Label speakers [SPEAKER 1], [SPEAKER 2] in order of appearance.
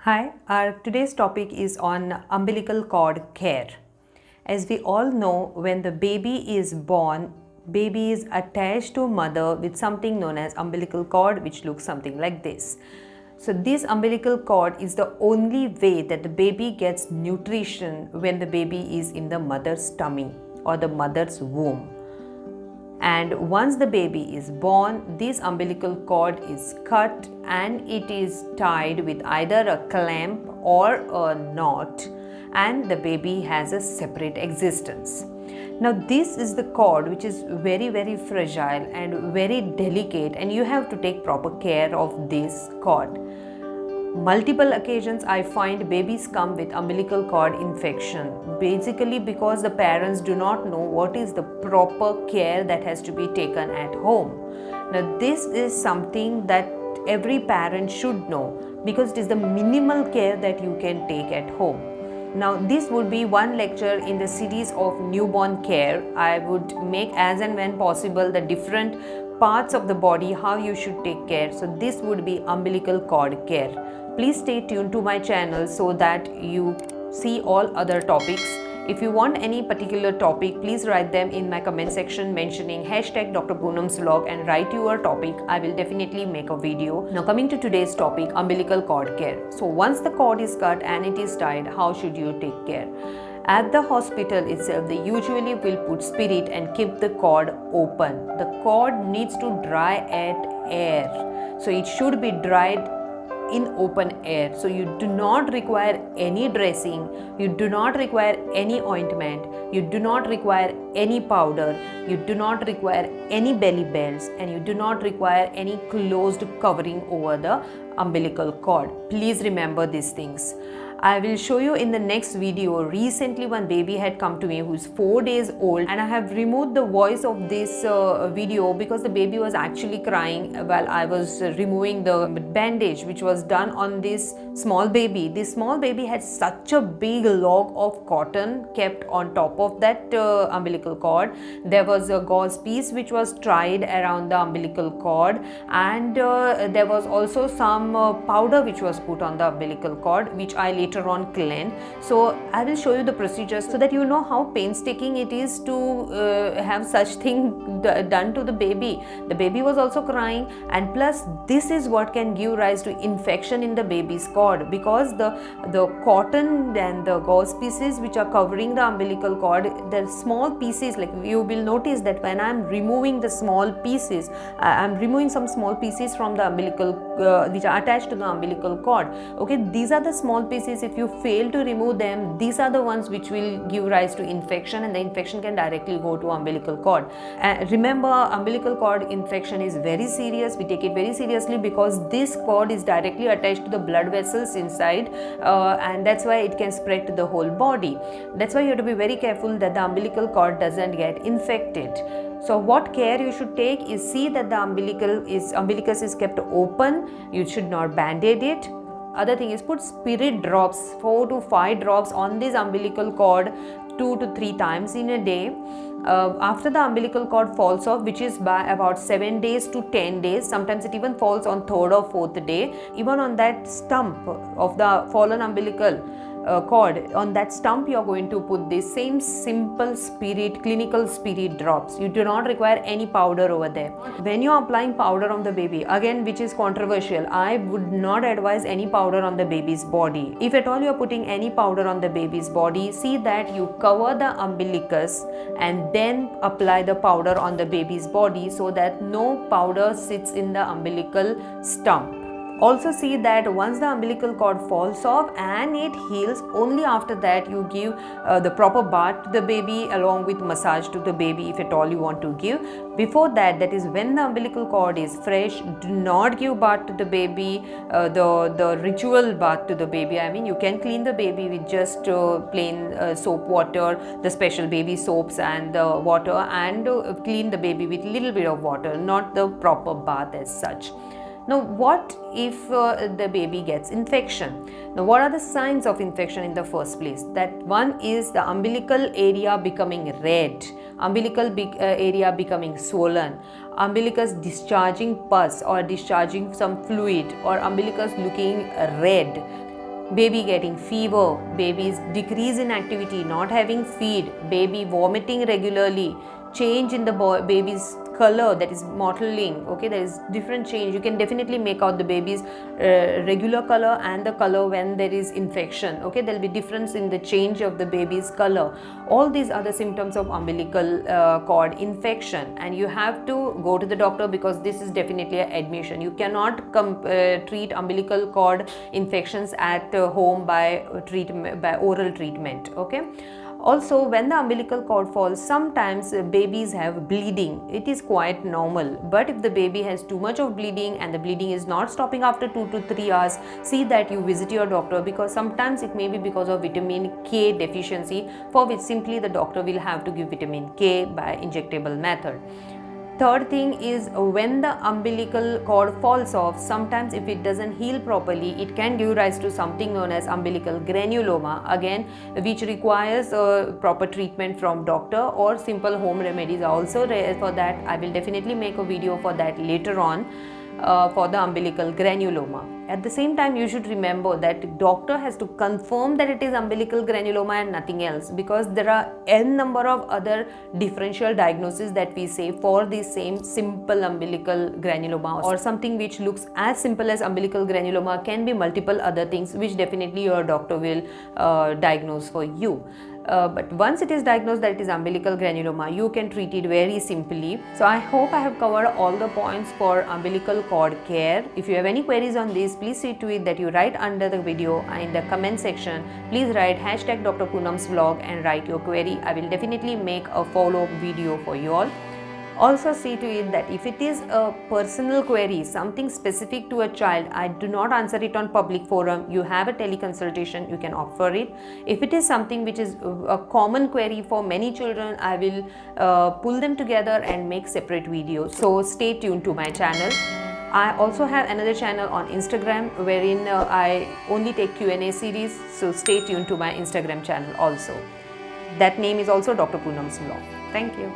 [SPEAKER 1] Hi, our today's topic is on umbilical cord care. As we all know, when the baby is born, baby is attached to mother with something known as umbilical cord, which looks something like this. So this umbilical cord is the only way that the baby gets nutrition when the baby is in the mother's tummy or the mother's womb. And once the baby is born, this umbilical cord is cut and it is tied with either a clamp or a knot, and the baby has a separate existence. Now this is the cord which is very fragile and very delicate, and you have to take proper care of this cord. Multiple occasions I find babies come with umbilical cord infection, basically because the parents do not know what is the proper care that has to be taken at home. Now this is something that every parent should know, because it is the minimal care that you can take at home. Now this would be one lecture in the series of newborn care. I would make as and when possible the different parts of the body, how you should take care. So this would be umbilical cord care. Please stay tuned to my channel so that you see all other topics. If you want any particular topic, please write them in my comment section mentioning hashtag Dr. Poonam's vlog and write your topic. I will definitely make a video. Now coming to today's topic, umbilical cord care. So once the cord is cut and it is tied, how should you take care? At the hospital itself, they usually will put spirit and keep the cord open. The cord needs to dry at air. So it should be dried in open air. So you do not require any dressing, you do not require any ointment, you do not require any powder, you do not require any belly belts, and you do not require any closed covering over the umbilical cord. Please remember these things. I will show you in the next video. Recently one baby had come to me who is 4 days old, and I have removed the voice of this video because the baby was actually crying while I was removing the bandage which was done on this small baby. This small baby had such a big log of cotton kept on top of that umbilical cord. There was a gauze piece which was tied around the umbilical cord, and there was also some powder which was put on the umbilical cord, which I later on cleaned. So I will show you the procedures so that you know how painstaking it is to have such thing done to the baby. The baby was also crying, and plus this is what can give rise to infection in the baby's cord, because the cotton and the gauze pieces which are covering the umbilical cord, the small pieces, like you will notice that when I am removing the small pieces, I am removing some small pieces from the umbilical which are attached to the umbilical cord. Okay, these are the small pieces. If you fail to remove them, these are the ones which will give rise to infection, and the infection can directly go to umbilical cord. Remember, umbilical cord infection is very serious. We take it very seriously because this cord is directly attached to the blood vessels inside, and that's why it can spread to the whole body. That's why you have to be very careful that the umbilical cord doesn't get infected. So what care you should take is see that the umbilicus is kept open. You should not band-aid it. Other thing is put spirit drops, 4 to 5 drops on this umbilical cord 2 to 3 times in a day. After the umbilical cord falls off, which is by about 7 days to 10 days, sometimes it even falls on 3rd or 4th day, even on that stump of the fallen umbilical cord, on that stump you are going to put this same simple clinical spirit drops. You do not require any powder over there. When you are applying powder on the baby, again, which is controversial, I would not advise any powder on the baby's body. If at all you are putting any powder on the baby's body, see that you cover the umbilicus and then apply the powder on the baby's body so that no powder sits in the umbilical stump. Also see that once the umbilical cord falls off and it heals, only after that you give the proper bath to the baby along with massage to the baby if at all you want to give. Before that, that is when the umbilical cord is fresh, do not give bath to the baby, the ritual bath to the baby. I mean, you can clean the baby with just plain soap water, the special baby soaps and the water, and clean the baby with little bit of water, not the proper bath as such. Now, what if the baby gets infection? Now, what are the signs of infection in the first place? That one is the umbilical area becoming red, umbilical area becoming swollen, umbilicus discharging pus or discharging some fluid, or umbilicus looking red. baby getting fever, baby's decrease in activity, not having feed, baby vomiting regularly, change in the baby's color, that is mottling. Okay, there is different change. You can definitely make out the baby's regular color and the color when there is infection. Okay, there will be difference in the change of the baby's color. All these are the symptoms of umbilical cord infection, and you have to go to the doctor, because this is definitely an admission. You cannot treat umbilical cord infections at home by oral treatment. Okay. Also, when the umbilical cord falls, sometimes babies have bleeding. It is quite normal. But if the baby has too much of bleeding and the bleeding is not stopping after 2 to 3 hours, see that you visit your doctor, because sometimes it may be because of vitamin K deficiency, for which simply the doctor will have to give vitamin K by injectable method. Third thing is, when the umbilical cord falls off, sometimes if it doesn't heal properly, it can give rise to something known as umbilical granuloma, again which requires proper treatment from doctor, or simple home remedies also for that. I will definitely make a video for that later on. For the umbilical granuloma. At the same time, you should remember that doctor has to confirm that it is umbilical granuloma and nothing else, because there are n number of other differential diagnoses that we say for the same simple umbilical granuloma, or something which looks as simple as umbilical granuloma can be multiple other things which definitely your doctor will diagnose for you. But once it is diagnosed that it is umbilical granuloma, you can treat it very simply. So I hope I have covered all the points for umbilical cord care. If you have any queries on this, please see to it that you write under the video in the comment section. Please write hashtag Dr. Poonam's vlog and write your query. I will definitely make a follow-up video for you all. Also see to it that if it is a personal query, something specific to a child, I do not answer it on public forum. You have a teleconsultation, you can opt for it. If it is something which is a common query for many children, I will pull them together and make separate videos. So stay tuned to my channel. I also have another channel on Instagram wherein I only take Q&A series. So stay tuned to my Instagram channel also. That name is also Dr. Poonam's vlog. Thank you.